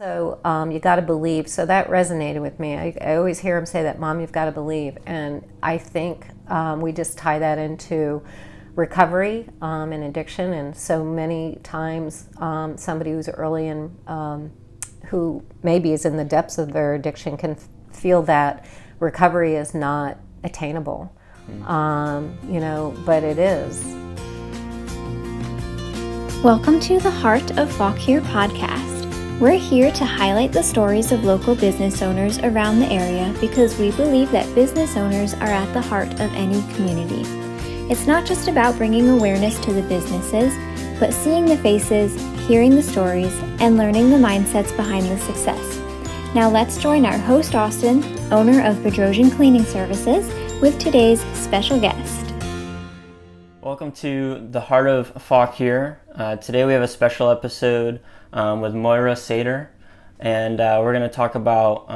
So you got to believe. So that resonated with me. I always hear him say that, Mom, you've got to believe. And I think we just tie that into recovery and addiction. And so many times somebody who's early in, who maybe is in the depths of their addiction can feel that recovery is not attainable. But it is. Welcome to the Heart of Fauquier podcast. We're here to highlight the stories of local business owners around the area because we believe that business owners are at the heart of any community. It's not just about bringing awareness to the businesses, but seeing the faces, hearing the stories, and learning the mindsets behind the success. Now let's join our host Austin, owner of Bedrosian Cleaning Services, with today's special guest. Welcome to the Heart of Fauquier. Today we have a special episode with Moira Satre, and we're going to talk about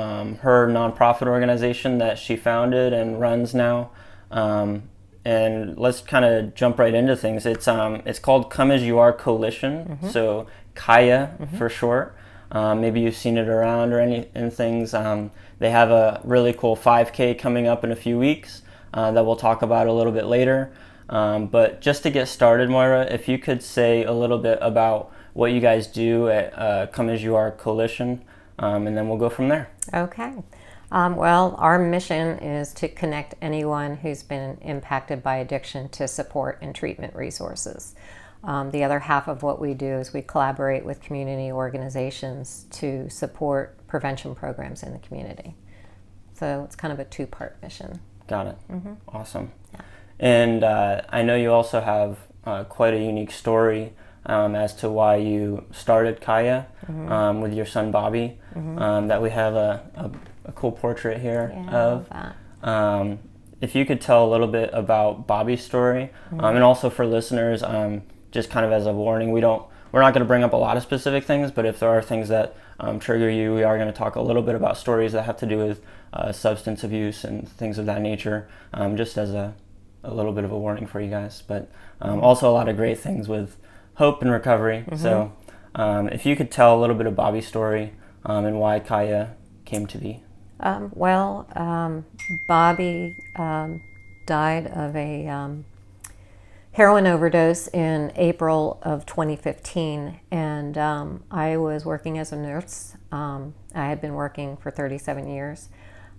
her nonprofit organization that she founded and runs now. And let's kind of jump right into things. It's called Come As You Are Coalition, so CAYA for short. Maybe you've seen it around or in things. They have a really cool 5K coming up in a few weeks that we'll talk about a little bit later. But just to get started, Moira, if you could say a little bit about what you guys do at Come As You Are Coalition, and then we'll go from there. Okay. Well, our mission is to connect anyone who's been impacted by addiction to support and treatment resources. The other half of what we do is we collaborate with community organizations to support prevention programs in the community. So it's kind of a two-part mission. Got it. Awesome. Yeah. And I know you also have quite a unique story as to why you started CAYA with your son Bobby, that we have a cool portrait here of. If you could tell a little bit about Bobby's story, and also for listeners, just kind of as a warning, we're not going to bring up a lot of specific things, but if there are things that trigger you, we are going to talk a little bit about stories that have to do with substance abuse and things of that nature, just as a little bit of a warning for you guys, but also a lot of great things with hope and recovery. So if you could tell a little bit of Bobby's story and why CAYA came to be. Bobby died of a heroin overdose in April of 2015, and I was working as a nurse. I had been working for 37 years.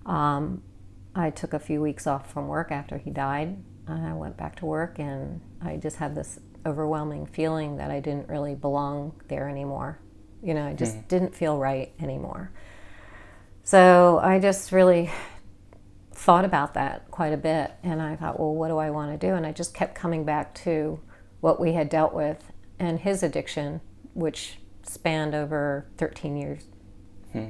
I took a few weeks off from work after he died. I went back to work, and I just had this overwhelming feeling that I didn't really belong there anymore. I just didn't feel right anymore. So I just really thought about that quite a bit, and I thought, well, what do I want to do? And I just kept coming back to what we had dealt with and his addiction, which spanned over 13 years.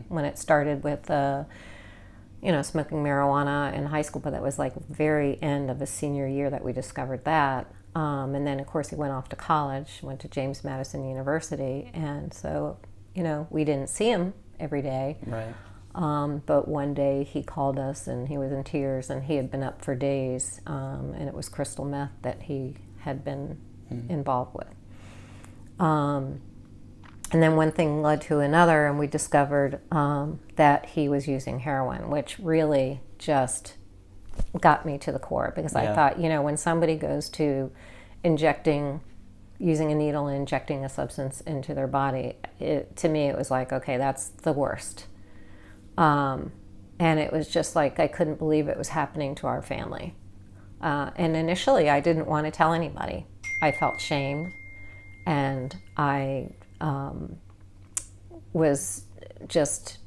When it started with smoking marijuana in high school, but that was like very end of his senior year that we discovered that. And then, of course, he went off to college, went to James Madison University, and so, we didn't see him every day. Right. But one day he called us, and he was in tears, and he had been up for days, and it was crystal meth that he had been involved with. And then one thing led to another, and we discovered that he was using heroin, which really just got me to the core, because I thought, when somebody goes to using a needle and injecting a substance into their body, to me it was like, okay, that's the worst. And it was just like, I couldn't believe it was happening to our family. And initially I didn't want to tell anybody. I felt shame, and I was just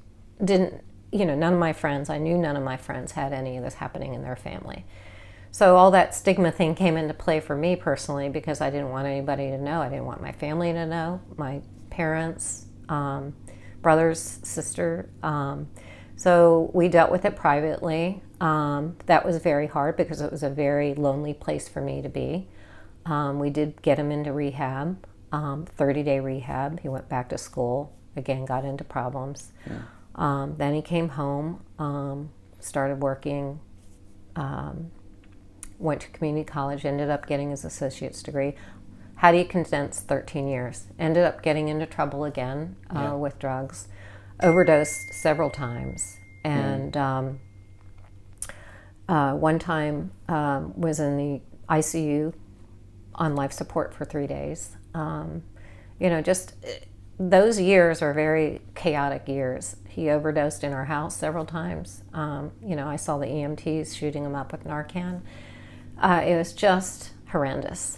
didn't, none of my friends, I knew none of my friends had any of this happening in their family. So all that stigma thing came into play for me personally, because I didn't want anybody to know. I didn't want my family to know, my parents, brothers, sister. So we dealt with it privately. That was very hard because it was a very lonely place for me to be. We did get him into rehab, 30-day rehab. He went back to school, again, got into problems. Then he came home, started working, went to community college, ended up getting his associate's degree. How do you condense 13 years? Ended up getting into trouble again with drugs. overdosed several times, and one time was in the ICU on life support for 3 days. Just those years are very chaotic years. He overdosed in our house several times. I saw the EMTs shooting him up with Narcan. It was just horrendous.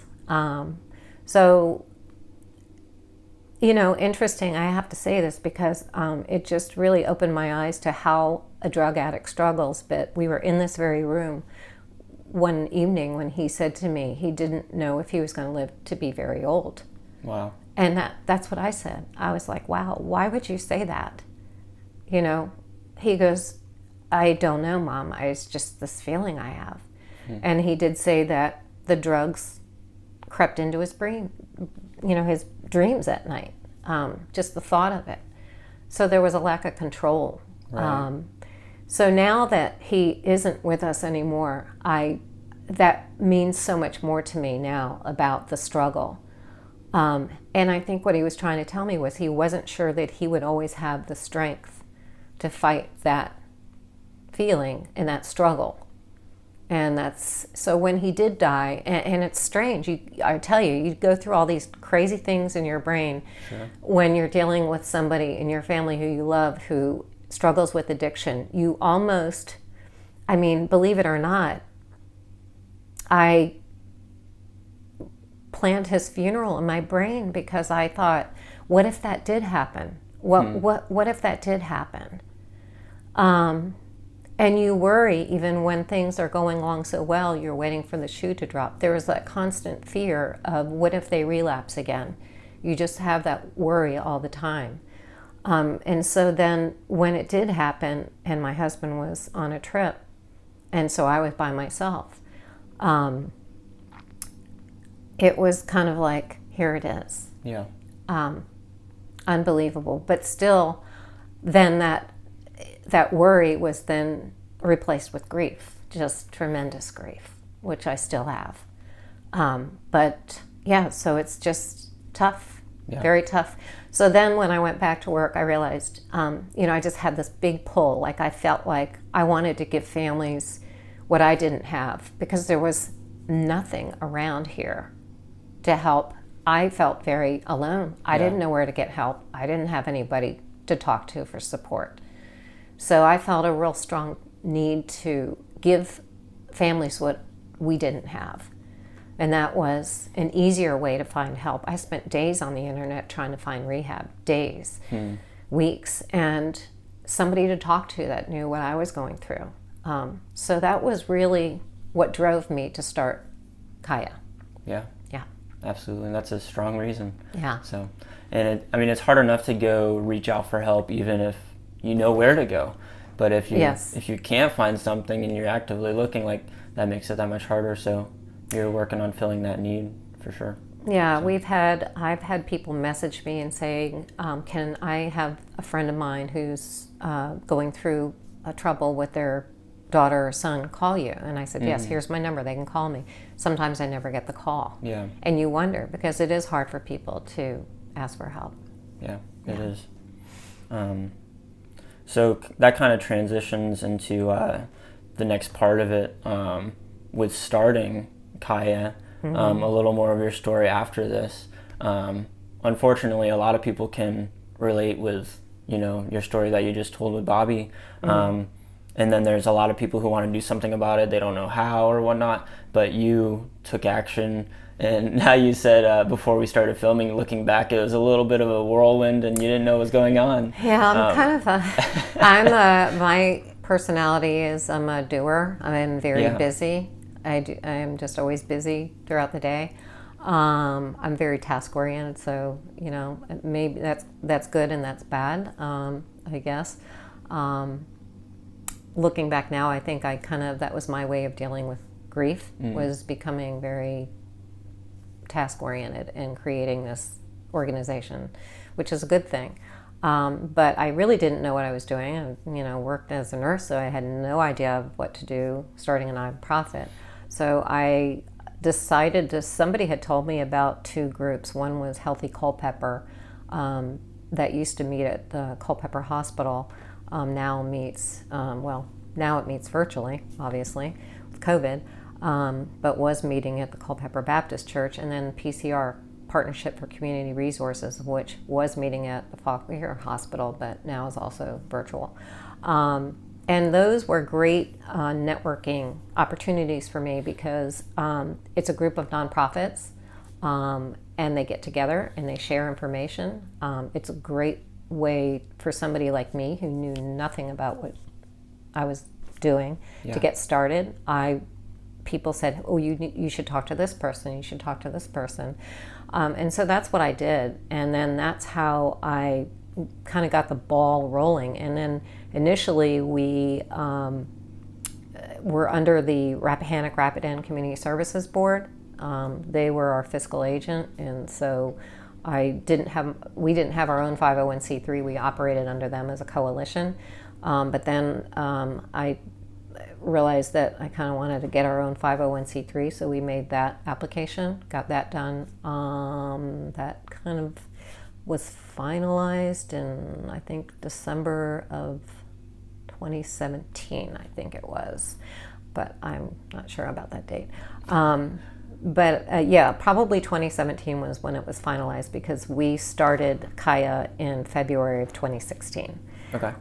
Interesting, I have to say this because it just really opened my eyes to how a drug addict struggles. But we were in this very room one evening when he said to me he didn't know if he was going to live to be very old. Wow. And that's what I said. I was like, wow, why would you say that? He goes, I don't know, Mom. It's just this feeling I have. And he did say that the drugs crept into his brain, his dreams at night, just the thought of it. So there was a lack of control. Right. So now that he isn't with us anymore, that means so much more to me now about the struggle. And I think what he was trying to tell me was he wasn't sure that he would always have the strength to fight that feeling and that struggle. And so when he did die, and it's strange, I tell you, you go through all these crazy things in your brain when you're dealing with somebody in your family who you love who struggles with addiction. You almost, believe it or not, I planned his funeral in my brain because I thought, what if that did happen? What if that did happen? And you worry even when things are going along so well, you're waiting for the shoe to drop. There is that constant fear of what if they relapse again? You just have that worry all the time. And so then when it did happen and my husband was on a trip, and so I was by myself, it was kind of like, here it is. Yeah. Unbelievable. But still, then that worry was then replaced with grief, just tremendous grief, which I still have. But yeah, so it's just tough, very tough. So then when I went back to work, I realized, I just had this big pull. Like I felt like I wanted to give families what I didn't have because there was nothing around here to help. I felt very alone. I didn't know where to get help. I didn't have anybody to talk to for support. So I felt a real strong need to give families what we didn't have. And that was an easier way to find help. I spent days on the internet trying to find rehab, days, weeks, and somebody to talk to that knew what I was going through. So that was really what drove me to start CAYA. Yeah. Yeah. Absolutely, and that's a strong reason. Yeah. So, and it's hard enough to go reach out for help even if you know where to go. But if you can't find something and you're actively looking, like that makes it that much harder. So you're working on filling that need for sure. Yeah, I've had people message me and saying, can I have a friend of mine who's going through a trouble with their daughter or son call you? And I said, yes, here's my number, they can call me. Sometimes I never get the call. Yeah. And you wonder, because it is hard for people to ask for help. Yeah, it is. So that kind of transitions into the next part of it with starting CAYA, a little more of your story after this. Unfortunately, a lot of people can relate with, your story that you just told with Bobby. And then there's a lot of people who want to do something about it. They don't know how or whatnot, but you took action. And now you said before we started filming, looking back, it was a little bit of a whirlwind and you didn't know what was going on. Yeah, my personality is I'm a doer. I'm very busy. I'm just always busy throughout the day. I'm very task oriented, so maybe that's good and that's bad, I guess. Looking back now, I think that was my way of dealing with grief, was becoming very task oriented and creating this organization, which is a good thing. But I really didn't know what I was doing. I worked as a nurse, so I had no idea of what to do starting a nonprofit. So I decided somebody had told me about two groups. One was Healthy Culpeper, that used to meet at the Culpeper Hospital now meets, now it meets virtually, obviously, with COVID, but was meeting at the Culpeper Baptist Church, and then PCR, Partnership for Community Resources, which was meeting at the Fauquier Hospital, but now is also virtual. And those were great networking opportunities for me because it's a group of nonprofits, and they get together and they share information. It's a great way for somebody like me who knew nothing about what I was doing to get started. People said, oh, you should talk to this person, you should talk to this person. And so that's what I did. And then that's how I kind of got the ball rolling. And then initially we were under the Rappahannock Rapidan Community Services Board. They were our fiscal agent, and so we didn't have our own 501c3. We operated under them as a coalition. But then I realized that I kind of wanted to get our own 501c3, so we made that application, got that done. That kind of was finalized in, I think, December of 2017, I think it was, but I'm not sure about that date. Probably 2017 was when it was finalized because we started CAYA in February of 2016. Okay.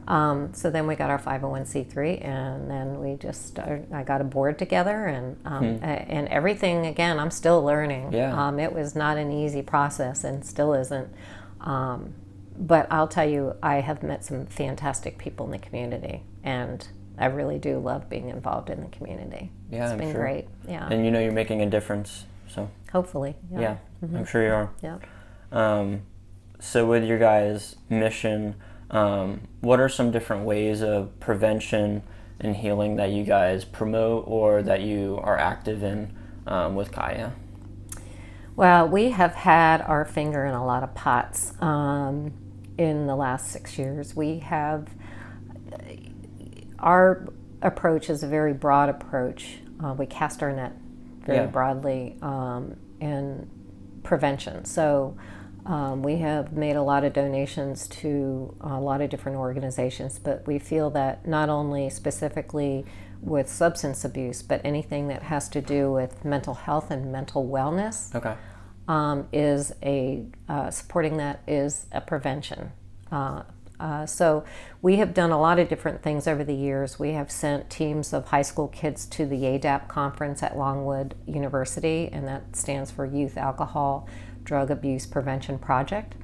So then we got our 501c3, and then we just started, I got a board together, and everything, again, I'm still learning. Yeah. It was not an easy process and still isn't. But I'll tell you, I have met some fantastic people in the community, and I really do love being involved in the community. Yeah, it's been sure. great. Yeah. And you're making a difference, so. Hopefully. Yeah, Mm-hmm. I'm sure you are. Yeah. So with your guys' mission, what are some different ways of prevention and healing that you guys promote or that you are active in with CAYA? Well, we have had our finger in a lot of pots in the last 6 years. Our approach is a very broad approach. We cast our net very broadly in prevention. So we have made a lot of donations to a lot of different organizations, but we feel that not only specifically with substance abuse, but anything that has to do with mental health and mental wellness is supporting that is a prevention. So we have done a lot of different things over the years. We have sent teams of high school kids to the ADAP conference at Longwood University, and that stands for Youth Alcohol Drug Abuse Prevention Project.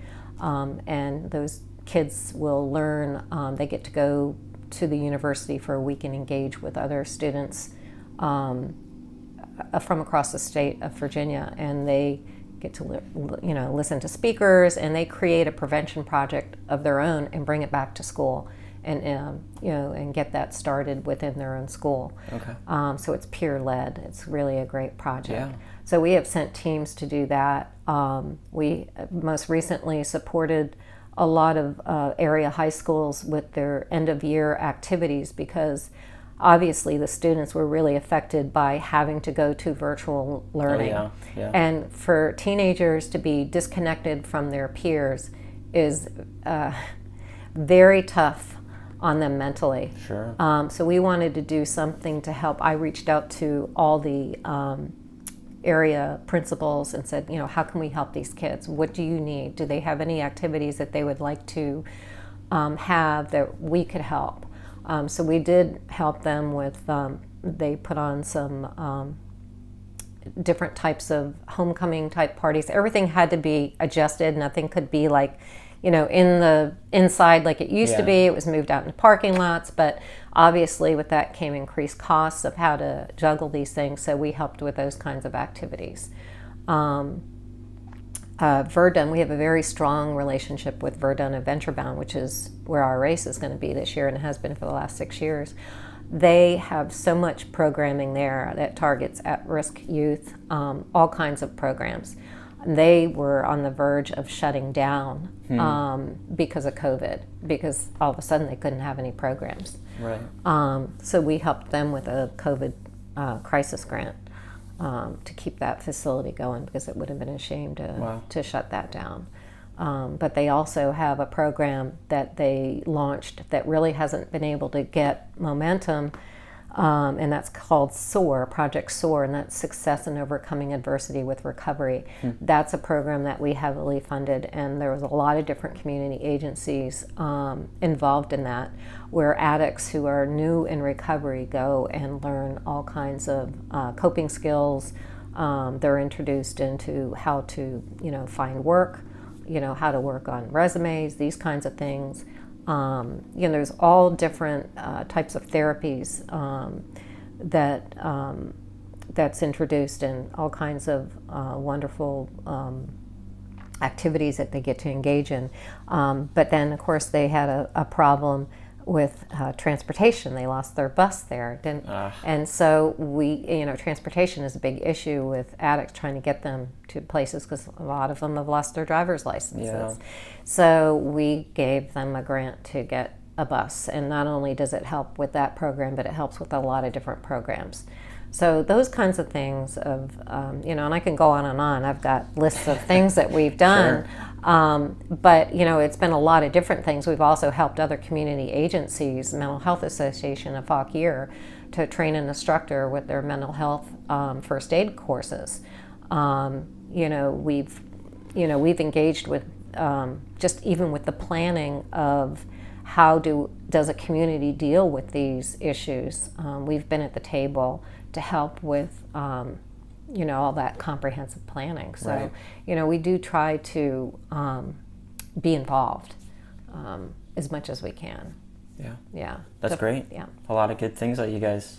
And those kids will learn, they get to go to the university for a week and engage with other students from across the state of Virginia, and they get to listen to speakers, and they create a prevention project of their own and bring it back to school, and and get that started within their own school. Okay. So it's peer-led. It's really a great project. Yeah. So we have sent teams to do that. We most recently supported a lot of area high schools with their end-of-year activities because obviously the students were really affected by having to go to virtual learning. Oh, yeah. And for teenagers to be disconnected from their peers is very tough on them mentally. Sure. So we wanted to do something to help. I reached out to all the area principals and said, how can we help these kids? What do you need? Do they have any activities that they would like to have that we could help? So we did help them with, they put on some different types of homecoming type parties. Everything had to be adjusted. Nothing could be like, in the inside like it used to be. It was moved out into parking lots, but obviously with that came increased costs of how to juggle these things. So we helped with those kinds of activities. Verdun, we have a very strong relationship with Verdun Adventure Bound, which is where our race is going to be this year and has been for the last 6 years. They have so much programming there that targets at-risk youth, all kinds of programs. They were on the verge of shutting down because of COVID, because all of a sudden they couldn't have any programs. Right. So we helped them with a COVID crisis grant to keep that facility going because it would have been a shame to shut that down. But they also have a program that they launched that really hasn't been able to get momentum, and that's called SOAR, Project SOAR, and that's Success in Overcoming Adversity with Recovery. That's a program that we heavily funded, and there was a lot of different community agencies involved in that, where addicts who are new in recovery go and learn all kinds of coping skills. They're introduced into how to, find work, how to work on resumes, these kinds of things. There's all different types of therapies that's introduced, and all kinds of wonderful activities that they get to engage in. But then, of course, they had a problem with transportation. They lost their bus there, and so transportation is a big issue with addicts, trying to get them to places, because a lot of them have lost their driver's licenses. Yeah. So we gave them a grant to get a bus, and not only does it help with that program, but it helps with a lot of different programs. So those kinds of things of, and I can go on and on. I've got lists of things that we've done. Sure. But, it's been a lot of different things. We've also helped other community agencies, Mental Health Association of Fauquier, to train an instructor with their mental health first aid courses. We've engaged with just even with the planning of how does a community deal with these issues. We've been at the table to help with all that comprehensive planning. So, right. We do try to be involved as much as we can. Yeah. Yeah. That's great. Yeah. A lot of good things that you guys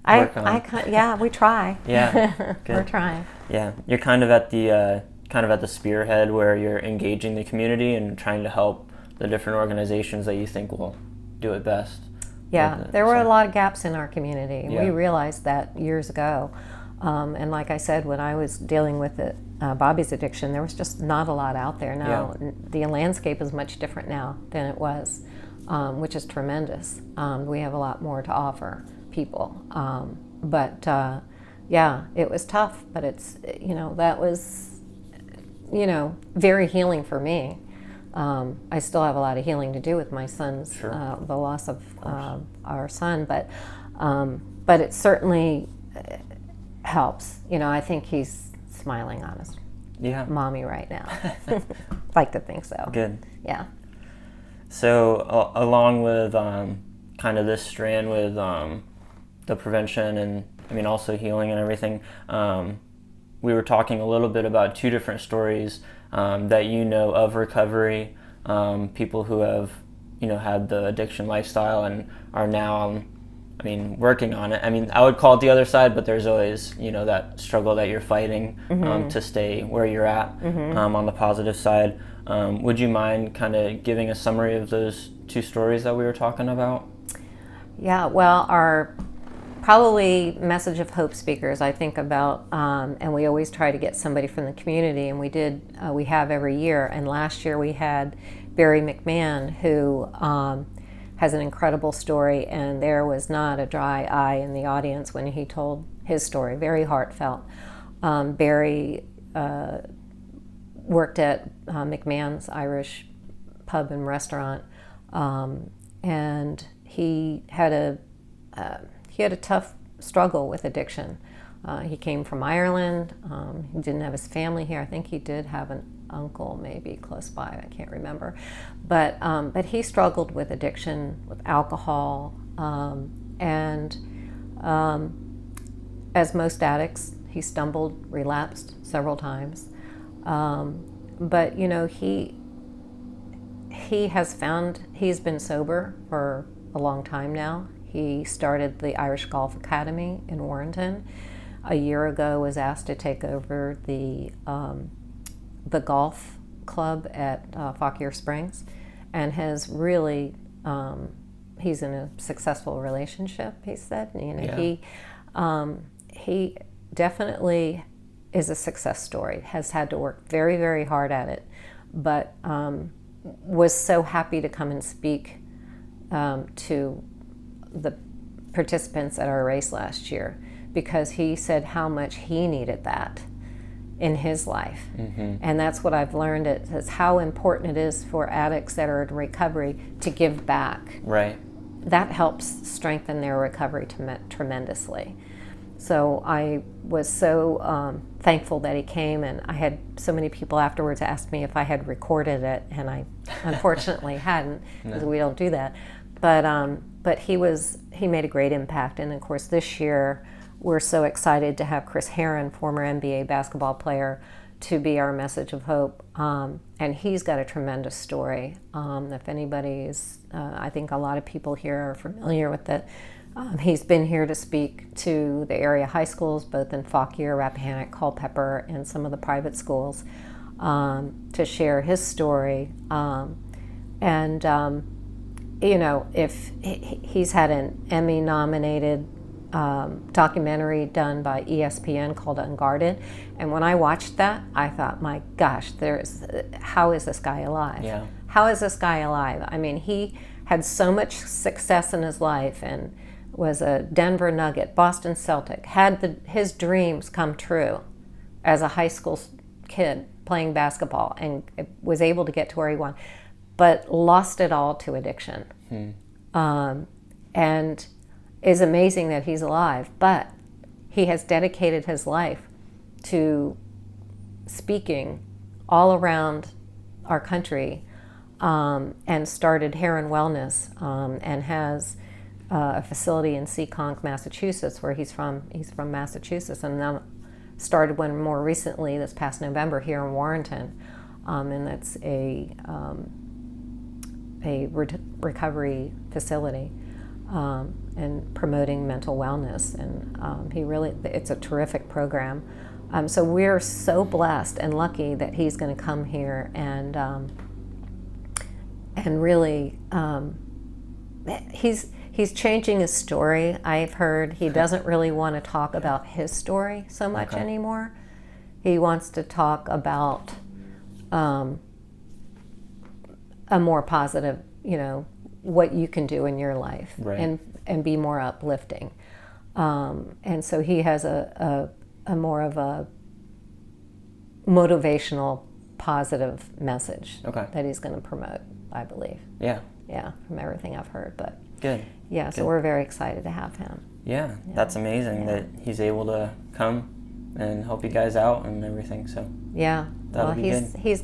work on. Yeah, we try. Yeah. Good. We're trying. Yeah. You're kind of at the spearhead, where you're engaging the community and trying to help the different organizations that you think will do it best. Yeah, there were a lot of gaps in our community. Yeah. We realized that years ago. And like I said, when I was dealing with Bobby's addiction, there was just not a lot out there. Now, the landscape is much different now than it was, which is tremendous. We have a lot more to offer people. But it was tough, but it's, that was, very healing for me. I still have a lot of healing to do with my son's, Sure. The loss of our son, but it certainly helps. I think he's smiling on his mommy right now. Like to think so. Good. Yeah. So along with kind of this strand with the prevention and also healing and everything, we were talking a little bit about two different stories that of recovery, people who have had the addiction lifestyle and are now working on it. I would call it the other side, but there's always that struggle that you're fighting to stay where you're at on the positive side. Would you mind kind of giving a summary of those two stories that we were talking about? Yeah, well, our probably message of hope speakers I think about, and we always try to get somebody from the community, and we have every year. And last year we had Barry Mcmahon, who has an incredible story, and there was not a dry eye in the audience when he told his story. Very heartfelt. Barry worked at Mcmahon's Irish pub and restaurant, and he had a tough struggle with addiction. He came from Ireland. He didn't have his family here. I think he did have an uncle maybe close by. I can't remember. But he struggled with addiction, with alcohol, and as most addicts, he stumbled, relapsed several times. But he's been sober for a long time now. He started the Irish Golf Academy in Warrenton. A year ago was asked to take over the golf club at Fauquier Springs, and has really, he's in a successful relationship, he said. He definitely is a success story, has had to work very, very hard at it, but was so happy to come and speak to the participants at our race last year, because he said how much he needed that in his life. And that's what I've learned, is how important it is for addicts that are in recovery to give back. Right. That helps strengthen their recovery tremendously. So I was so thankful that he came, and I had so many people afterwards ask me if I had recorded it, and I unfortunately hadn't, because we don't do that. But he made a great impact, and of course this year we're so excited to have Chris Herron, former NBA basketball player, to be our message of hope, and he's got a tremendous story. If anybody's, I think a lot of people here are familiar with it. He's been here to speak to the area high schools, both in Fauquier, Rappahannock, Culpeper, and some of the private schools, to share his story. If he's had an Emmy-nominated documentary done by ESPN called Unguarded, and when I watched that, I thought, my gosh, how is this guy alive? Yeah. How is this guy alive? I mean, he had so much success in his life and was a Denver Nugget, Boston Celtic, had his dreams come true as a high school kid playing basketball, and was able to get to where he wanted, but lost it all to addiction. And it's amazing that he's alive, but he has dedicated his life to speaking all around our country, and started Heron Wellness, and has a facility in Seekonk, Massachusetts, where he's from. He's from Massachusetts, and then started one more recently this past November here in Warrenton, and that's a recovery facility, and promoting mental wellness, and it's a terrific program. So we're so blessed and lucky that he's going to come here and really, he's changing his story. I've heard he doesn't really want to talk about his story so much anymore. He wants to talk about a more positive, what you can do in your life, right, and be more uplifting. And so he has a more of a motivational, positive message that he's going to promote, I believe. Yeah, from everything I've heard. But good. Yeah, so we're very excited to have him. Yeah, that's amazing that he's able to come and help you guys out and everything. So yeah, that'll be good. He's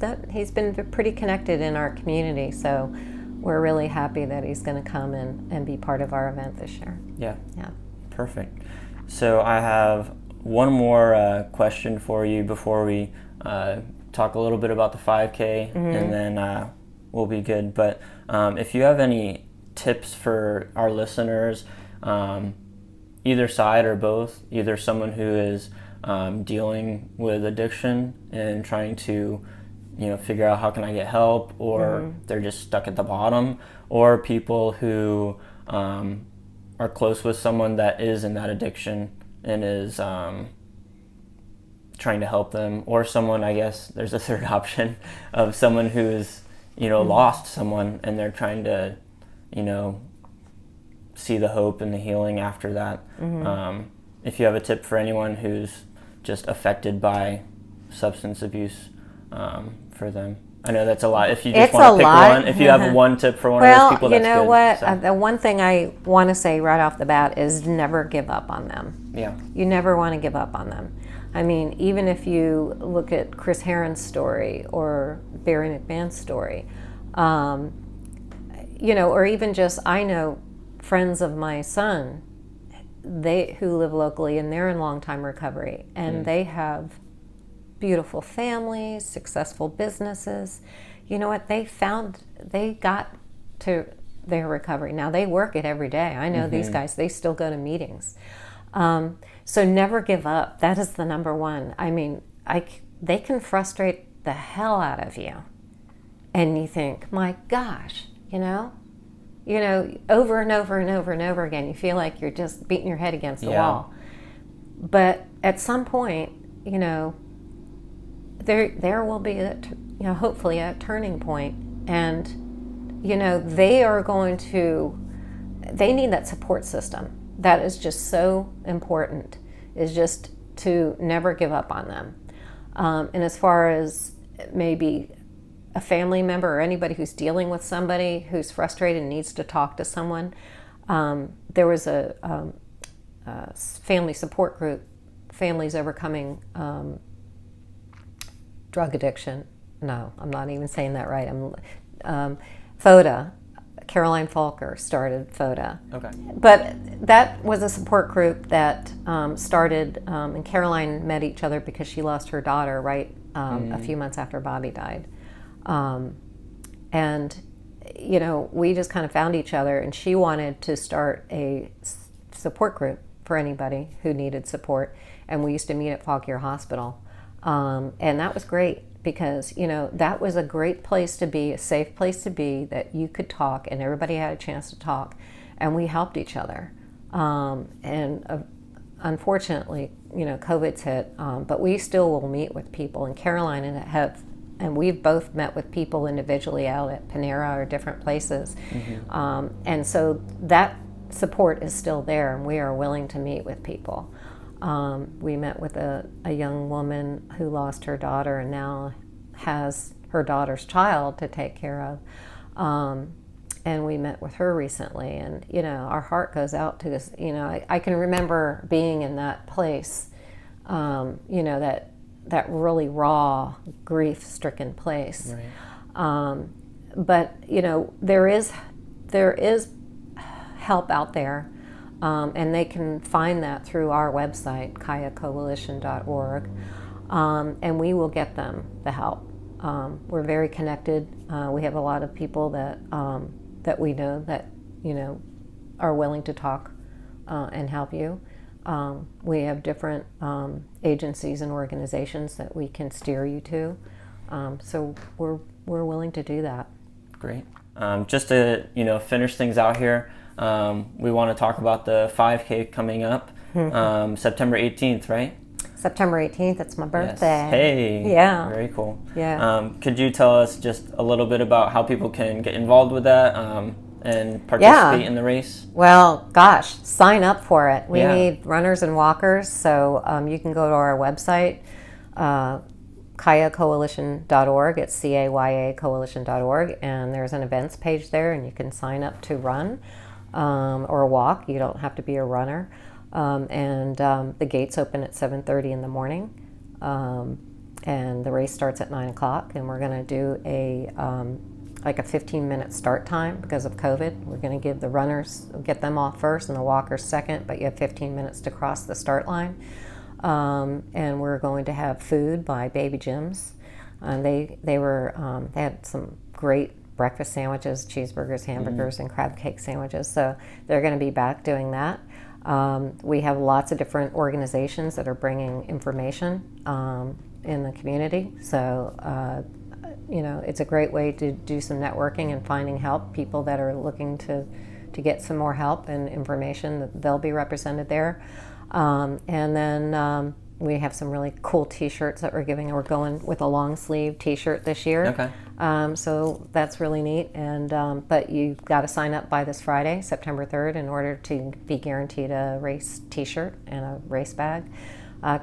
been pretty connected in our community, so we're really happy that he's going to come and be part of our event this year. Yeah. Yeah. Perfect. So I have one more question for you before we talk a little bit about the 5K, and then we'll be good. But if you have any tips for our listeners, either side or both, either someone who is dealing with addiction and trying to figure out how can I get help, or they're just stuck at the bottom, or people who are close with someone that is in that addiction and is trying to help them, or someone, I guess there's a third option of someone who's lost someone and they're trying to see the hope and the healing after that. If you have a tip for anyone who's just affected by substance abuse, for them. I know that's a lot. If you just want to pick one, if you have one tip for one of those people, that's good. Well, you know what? The one thing I want to say right off the bat is never give up on them. Yeah. You never want to give up on them. I mean, even if you look at Chris Herron's story or Barry Mcmahon's story, or even just, I know friends of my son, who live locally, and they're in long-time recovery, and they have beautiful families, successful businesses. You know what? They got to their recovery. Now they work it every day. I know these guys, they still go to meetings. So never give up. That is the number one. I mean, they can frustrate the hell out of you. And you think, my gosh, over and over and over and over again, you feel like you're just beating your head against the wall. But at some point, there will be hopefully a turning point, and they need that support system. That is just so important, is just to never give up on them. And as far as maybe a family member or anybody who's dealing with somebody who's frustrated and needs to talk to someone, there was a family support group, Families Overcoming Drug Addiction. No, I'm not even saying that right. FODA. Caroline Falker started FODA. Okay. But that was a support group that started, and Caroline met each other because she lost her daughter a few months after Bobby died. And, we just kind of found each other, and she wanted to start a support group for anybody who needed support. And we used to meet at Fauquier Hospital. And that was great because, that was a great place to be, a safe place to be, that you could talk and everybody had a chance to talk. And we helped each other. Unfortunately, COVID's hit, but we still will meet with people. And Caroline and we've both met with people individually out at Panera or different places. Mm-hmm. And so that support is still there, and we are willing to meet with people. We met with a young woman who lost her daughter and now has her daughter's child to take care of. And we met with her recently, and our heart goes out to this. I can remember being in that place, that really raw, grief-stricken place. Right. But there is help out there, and they can find that through our website, CAYAcoalition.org, and we will get them the help. We're very connected. We have a lot of people that we know that are willing to talk and help you. We have different agencies and organizations that we can steer you to. So we're willing to do that. Great. Just to finish things out here, we want to talk about the 5K coming up, September 18th, right? September 18th, it's my birthday. Yes. Hey, yeah. Very cool. Yeah. Could you tell us just a little bit about how people can get involved with that and participate in the race? Well, gosh, sign up for it. We need runners and walkers, so you can go to our website, CAYAcoalition.org. It's CAYA coalition.org, and there's an events page there, and you can sign up to run or walk. You don't have to be a runner. The gates open at 7:30 in the morning, and the race starts at 9 o'clock, and we're going to do a 15-minute start time because of COVID. We're going to give the runners, get them off first, and the walkers second, but you have 15 minutes to cross the start line. And we're going to have food by Baby Jim's. They had some great breakfast sandwiches, cheeseburgers, hamburgers, and crab cake sandwiches. So they're going to be back doing that. We have lots of different organizations that are bringing information in the community. So, it's a great way to do some networking and finding help. People that are looking to get some more help and information, they'll be represented there. And then we have some really cool T-shirts that we're giving. We're going with a long sleeve T-shirt this year. Okay. So that's really neat. And but you've got to sign up by this Friday, September 3rd, in order to be guaranteed a race T-shirt and a race bag.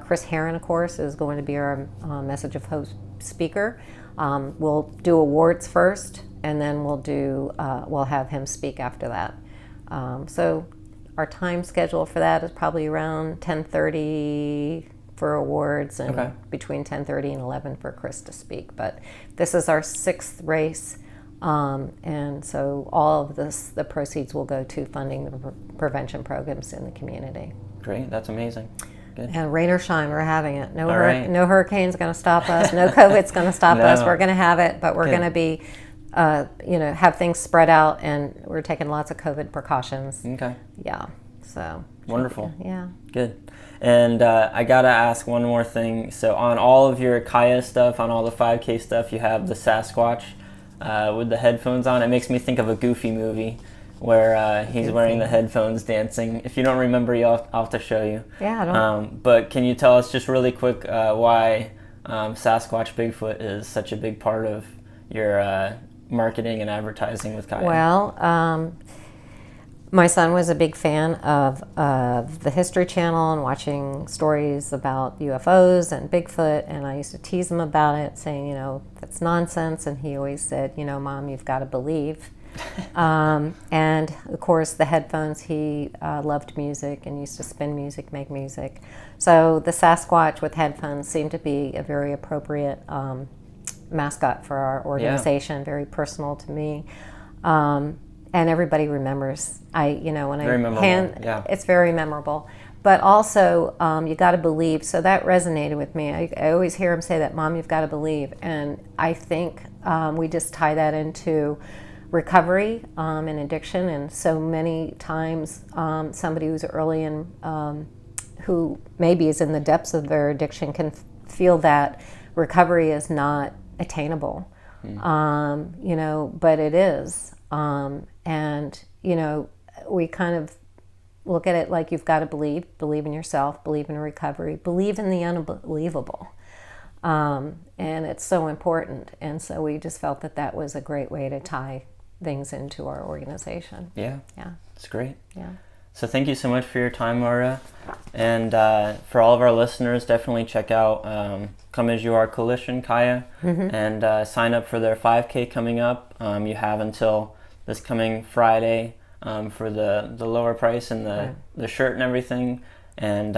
Chris Herron, of course, is going to be our message of hope speaker. We'll do awards first, and then we'll have him speak after that. So our time schedule for that is probably around 10:30 for awards, and between 10:30 and 11 for Chris to speak. But this is our 6th race, and so all of the proceeds will go to funding the prevention programs in the community. Great, that's amazing. Good. And rain or shine, we're having it. No hurricane's going to stop us. No COVID's going to stop us. We're going to have it, but we're going to be, have things spread out, and we're taking lots of COVID precautions. Okay. Yeah. So. Wonderful. Yeah. Good. And I got to ask one more thing. So on all of your CAYA stuff, on all the 5K stuff, you have the Sasquatch with the headphones on. It makes me think of a Goofy movie where he's wearing the headphones dancing. If you don't remember, I'll have to show you. Yeah, I don't. But can you tell us just really quick why Sasquatch Bigfoot is such a big part of your marketing and advertising with CAYA? Well, My son was a big fan of the History Channel and watching stories about UFOs and Bigfoot, and I used to tease him about it, saying, that's nonsense, and he always said, Mom, you've got to believe. And of course the headphones, he loved music and used to spin music, make music. So the Sasquatch with headphones seemed to be a very appropriate mascot for our organization, very personal to me. And everybody remembers. It's very memorable. But also, you got to believe. So that resonated with me. I always hear him say that, Mom, you've got to believe. And I think we just tie that into recovery and addiction. And so many times, somebody who's early in, who maybe is in the depths of their addiction, can feel that recovery is not attainable. But it is. And we kind of look at it like you've got to believe in yourself, believe in recovery, believe in the unbelievable. And it's so important. And so we just felt that was a great way to tie things into our organization. Yeah. It's great. Yeah. So thank you so much for your time, Moira. And for all of our listeners, definitely check out Come As You Are Coalition, CAYA, and sign up for their 5K coming up. You have until this coming Friday for the lower price and the shirt and everything. And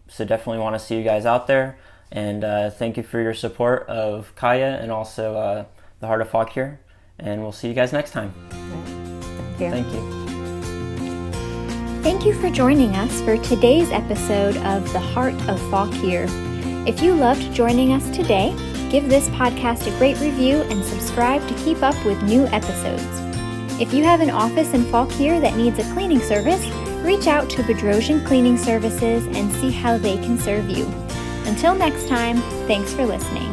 so definitely want to see you guys out there. And thank you for your support of CAYA and also the Heart of Fauquier. And we'll see you guys next time. Thank you. Thank you for joining us for today's episode of The Heart of Fauquier. If you loved joining us today, give this podcast a great review and subscribe to keep up with new episodes. If you have an office in Fauquier that needs a cleaning service, reach out to Bedrosian Cleaning Services and see how they can serve you. Until next time, thanks for listening.